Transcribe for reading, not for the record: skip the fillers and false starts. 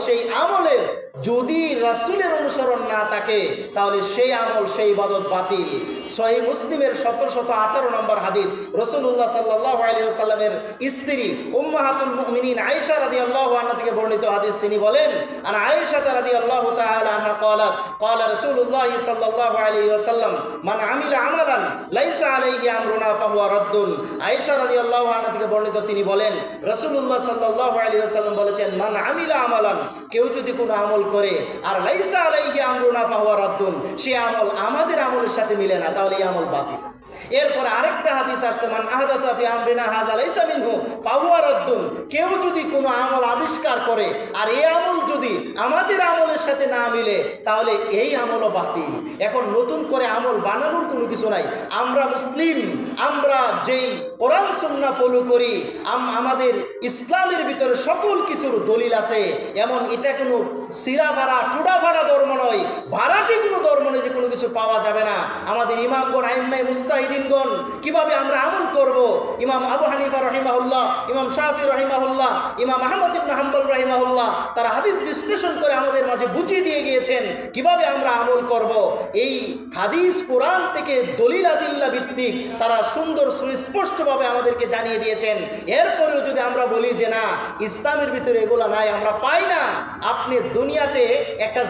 সেই আমলের যদি রাসূলের অনুসরণ না থাকে তাহলে সেই আমল সেই ইবাদত বাতিল। সহিহ মুসলিমের 1718 নম্বর হাদিস, রাসূলুল্লাহ সাল্লাল্লাহু আলাইহি ওয়াসাল্লামের স্ত্রী উম্মাহাতুল মুমিনিন আয়েশা রাদিয়াল্লাহু আনহা থেকে বর্ণিত হাদিস, তিনি বলেন, আনা আয়েশা রাদিয়াল্লাহু তাআলা আনহা ক্বালাত ক্বালা রাসূলুল্লাহ সাল্লাল্লাহু আলাইহি ওয়াসাল্লাম মান আমিলা আমালান লাইসা আলাইহি আমরুনা ফাহুয়া রাদ্দুন। আয়েশা রাদিয়াল্লাহু আনহা থেকে বর্ণিত, তিনি বলেন, রাসূলুল্লাহ সাল্লাল্লাহু আলাইহি ওয়াসাল্লাম বলেছেন, মান আমিলা আমালান, কেউ যদি কোনো আমল করে আর লাইসা আলাইহি আমরুনা ফাহুয়া রাদ্দুন, সে আমল আমাদের আমলের সাথে মিলে না, তাহলে এই আমল বাতিল। এরপর আরেকটা হাদিস আসছে, মান আহদাসা ফি আমরিনা হাযা লাইসা মিনহু ফাহুয়া রাদ্দুন, কেউ যদি কোনো আমল আবিষ্কার করে আর এই আমল যদি আমাদের আমলের সাথে না মিলে তাহলে এই আমলও বাতিল। এখন নতুন করে আমল বানানোর কোনো কিছু নাই। আমরা মুসলিম, আমরা যেই কোরআন সুন্নাহ ফলো করি, আমাদের ইসলামের ভিতরে সকল কিছুর দলিল আছে। এমন এটা কোনো সিরা ভাড়া টুডা ভাড়া ধর্ম নয়, ভাড়াটি কোনো ধর্ম নয় যে কোনো কিছু পাওয়া যাবে না। আমাদের ইমামগণ আইম্মায়ে মুস্তাহিদিনগণ কিভাবে আমরা আমল করব, ইমাম আবু হানিফা রহিমাহুল্লাহ, ইমাম শাফি রহিমাহুল্লাহ, ইমাম আহমদ ইবনে হাম্বল রহিমাহুল্লাহ, তারা হাদিস বিশ্লেষণ করে আমাদের মাঝে বুঝিয়ে দিয়ে গিয়েছেন কিভাবে আমরা আমল করব। এই হাদিস কোরআন থেকে দলিল আদিল্লা ভিত্তিক তারা সুন্দর সুস্পষ্টভাবে আমাদেরকে জানিয়ে দিয়েছেন। এরপরেও যদি আমরা বলি যে না, ইসলামের ভিতরে এগুলো নাই, আমরা পাই না, আপনি দুনিয়াতে একটা